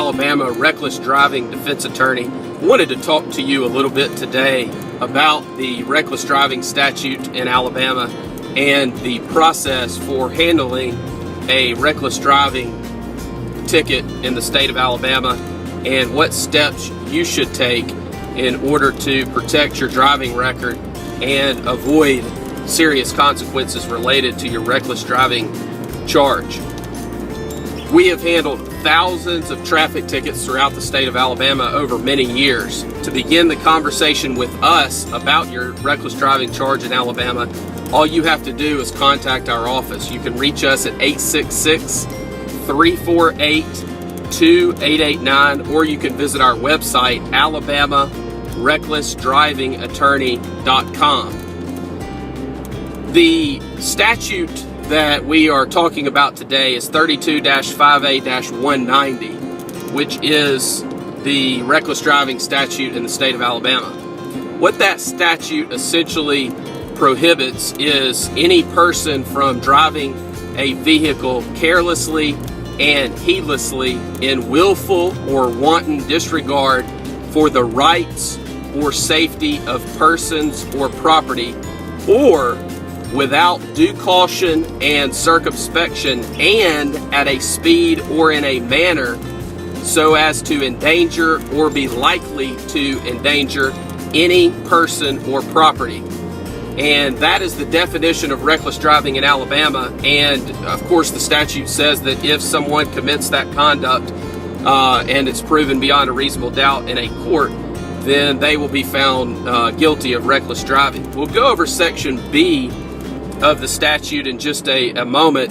Alabama reckless driving defense attorney. I wanted to talk to you a little bit today about the reckless driving statute in Alabama and the process for handling a reckless driving ticket in the state of Alabama and what steps you should take in order to protect your driving record and avoid serious consequences related to your reckless driving charge. We have handled thousands of traffic tickets throughout the state of Alabama over many years. To begin the conversation with us about your reckless driving charge in Alabama, all you have to do is contact our office. You can reach us at 866-348-2889, or you can visit our website, alabamarecklessdrivingattorney.com. The statute that we are talking about today is 32-5A-190, which is the reckless driving statute in the state of Alabama. What that statute essentially prohibits is any person from driving a vehicle carelessly and heedlessly in willful or wanton disregard for the rights or safety of persons or property, or without due caution and circumspection, and at a speed or in a manner so as to endanger or be likely to endanger any person or property. And that is the definition of reckless driving in Alabama. And of course the statute says that if someone commits that conduct and it's proven beyond a reasonable doubt in a court, then they will be found guilty of reckless driving. We'll go over section B of the statute in just a moment,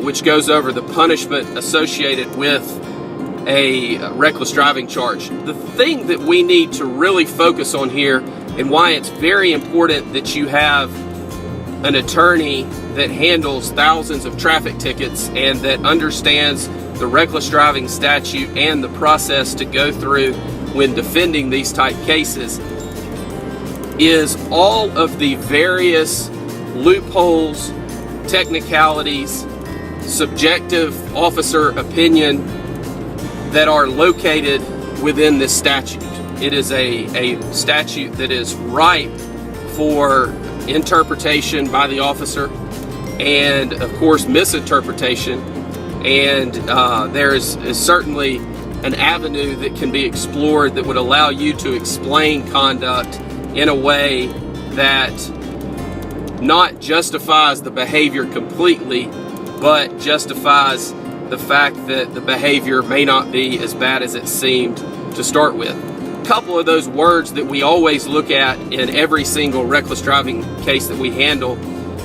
which goes over the punishment associated with a reckless driving charge. The thing that we need to really focus on here, and why it's very important that you have an attorney that handles thousands of traffic tickets and that understands the reckless driving statute and the process to go through when defending these type cases, is all of the various loopholes, technicalities, subjective officer opinion that are located within this statute. It is a statute that is ripe for interpretation by the officer and, of course, misinterpretation. And there is certainly an avenue that can be explored that would allow you to explain conduct in a way that not justifies the behavior completely, but justifies the fact that the behavior may not be as bad as it seemed to start with. A couple of those words that we always look at in every single reckless driving case that we handle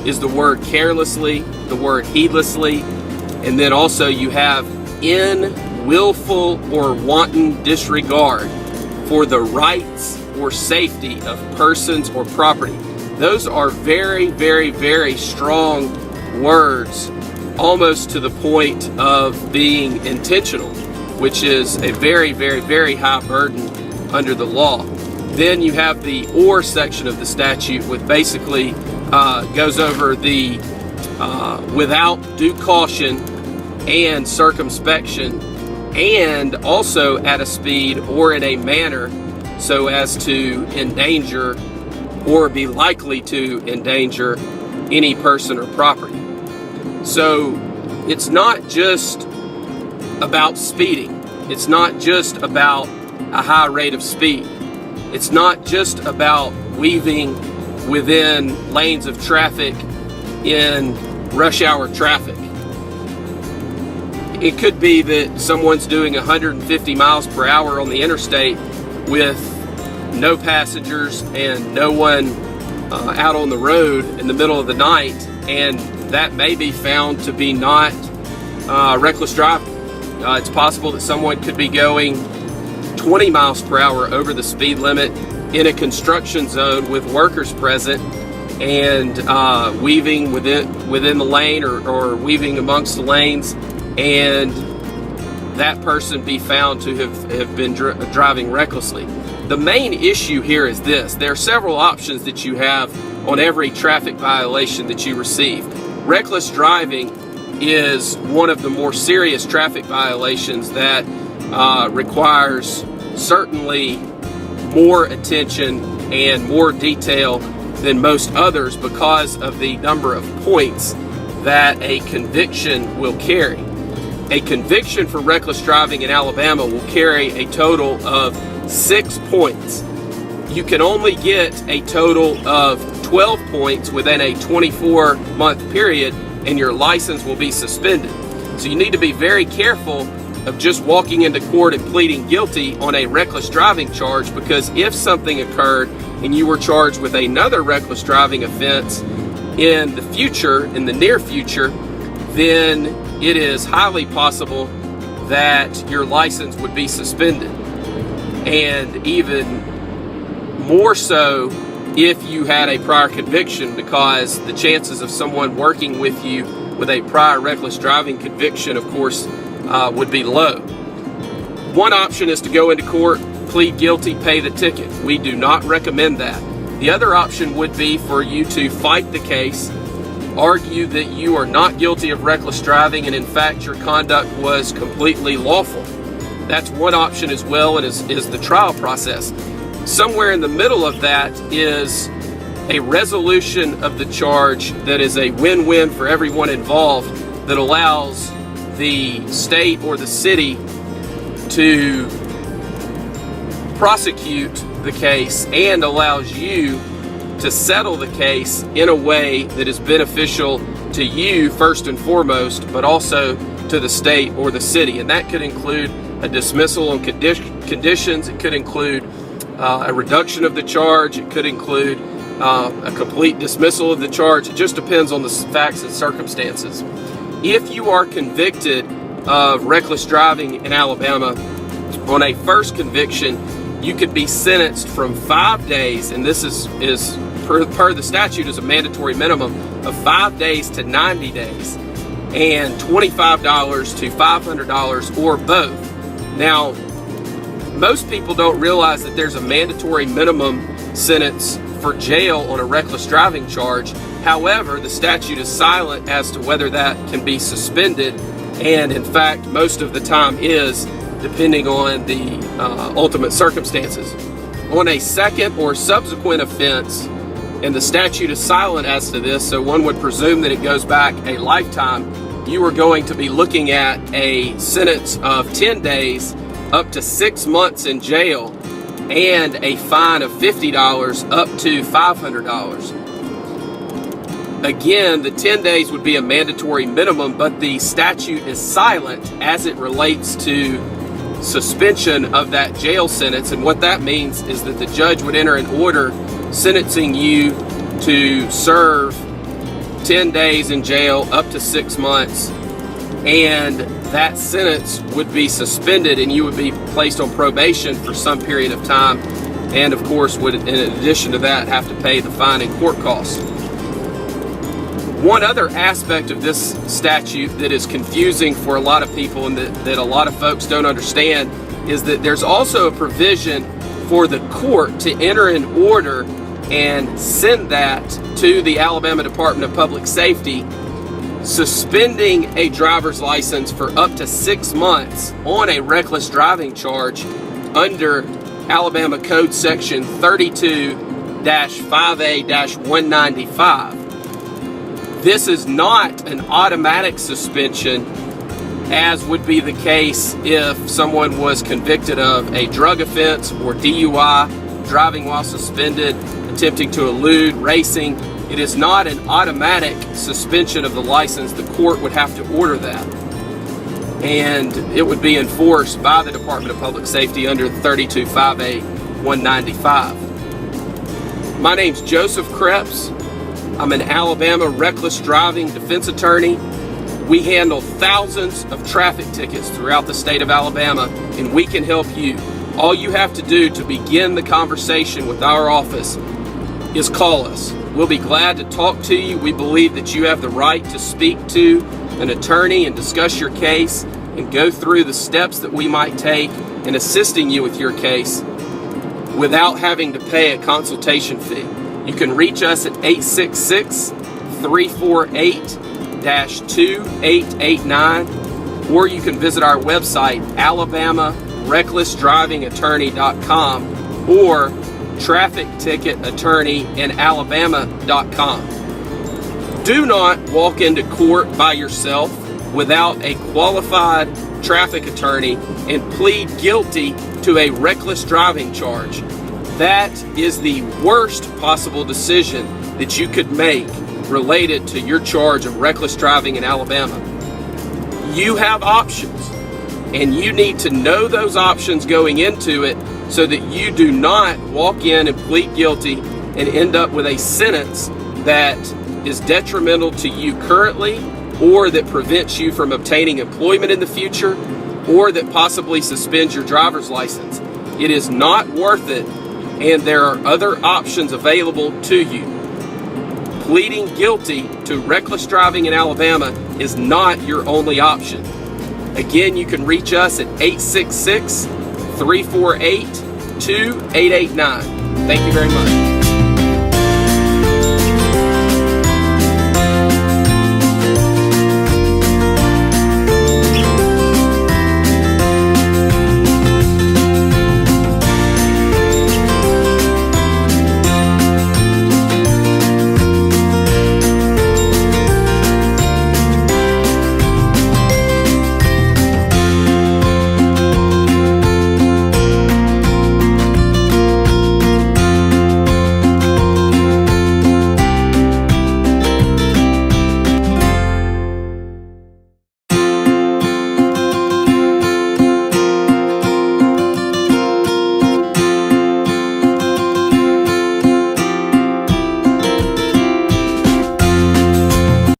is the word carelessly, the word heedlessly, and then also you have in willful or wanton disregard for the rights or safety of persons or property. Those are very, very, very strong words, almost to the point of being intentional, which is a very, very, very high burden under the law. Then you have the or section of the statute, which basically goes over the without due caution and circumspection, and also at a speed or in a manner so as to endanger or be likely to endanger any person or property. So it's not just about speeding. It's not just about a high rate of speed. It's not just about weaving within lanes of traffic in rush hour traffic. It could be that someone's doing 150 miles per hour on the interstate with no passengers and no one out on the road in the middle of the night, and that may be found to be not reckless driving. It's possible that someone could be going 20 miles per hour over the speed limit in a construction zone with workers present and weaving within the lane or weaving amongst the lanes, and that person be found to have been driving recklessly. The main issue here is this: there are several options that you have on every traffic violation that you receive. Reckless driving is one of the more serious traffic violations that requires certainly more attention and more detail than most others because of the number of points that a conviction will carry. A conviction for reckless driving in Alabama will carry a total of 6 points. You can only get a total of 12 points within a 24-month period, and your license will be suspended. So you need to be very careful of just walking into court and pleading guilty on a reckless driving charge, because if something occurred and you were charged with another reckless driving offense in the future, in the near future, then it is highly possible that your license would be suspended. And even more so if you had a prior conviction, because the chances of someone working with you with a prior reckless driving conviction, of course, would be low. One option is to go into court, plead guilty, pay the ticket. We do not recommend that. The other option would be for you to fight the case, argue that you are not guilty of reckless driving and in fact your conduct was completely lawful. That's one option as well, and is the trial process. Somewhere in the middle of that is a resolution of the charge that is a win-win for everyone involved, that allows the state or the city to prosecute the case and allows you to settle the case in a way that is beneficial to you first and foremost, but also to the state or the city. And that could include a dismissal on conditions. It could include a reduction of the charge. It could include a complete dismissal of the charge. It just depends on the facts and circumstances. If you are convicted of reckless driving in Alabama on a first conviction, you could be sentenced from 5 days, and this is per the statute is a mandatory minimum of 5 days to 90 days, and $25 to $500 or both. Now, most people don't realize that there's a mandatory minimum sentence for jail on a reckless driving charge. However, the statute is silent as to whether that can be suspended, and in fact, most of the time is, depending on the ultimate circumstances. On a second or subsequent offense, and the statute is silent as to this, so one would presume that it goes back a lifetime, you are going to be looking at a sentence of 10 days up to 6 months in jail and a fine of $50 up to $500. Again, the 10 days would be a mandatory minimum, but the statute is silent as it relates to suspension of that jail sentence. And what that means is that the judge would enter an order sentencing you to serve 10 days in jail up to 6 months, and that sentence would be suspended and you would be placed on probation for some period of time, and of course would, in addition to that, have to pay the fine and court costs. One other aspect of this statute that is confusing for a lot of people and that a lot of folks don't understand is that there's also a provision for the court to enter an order and send that to the Alabama Department of Public Safety, suspending a driver's license for up to 6 months on a reckless driving charge under Alabama Code Section 32-5A-195. This is not an automatic suspension, as would be the case if someone was convicted of a drug offense or DUI, driving while suspended, attempting to elude, racing. It is not an automatic suspension of the license. The court would have to order that, and it would be enforced by the Department of Public Safety under 32-5A-195. My name's Joseph Kreps. I'm an Alabama reckless driving defense attorney. We handle thousands of traffic tickets throughout the state of Alabama, and we can help you. All you have to do to begin the conversation with our office is call us. We'll be glad to talk to you. We believe that you have the right to speak to an attorney and discuss your case and go through the steps that we might take in assisting you with your case without having to pay a consultation fee. You can reach us at 866-348-2889. or you can visit our website, alabamarecklessdrivingattorney.com or trafficticketattorneyinalabama.com. Do not walk into court by yourself without a qualified traffic attorney and plead guilty to a reckless driving charge. That is the worst possible decision that you could make related to your charge of reckless driving in Alabama. You have options, and you need to know those options going into it so that you do not walk in and plead guilty and end up with a sentence that is detrimental to you currently, or that prevents you from obtaining employment in the future, or that possibly suspends your driver's license. It is not worth it, and there are other options available to you. Pleading guilty to reckless driving in Alabama is not your only option. Again, you can reach us at 866-348-2889. Thank you very much.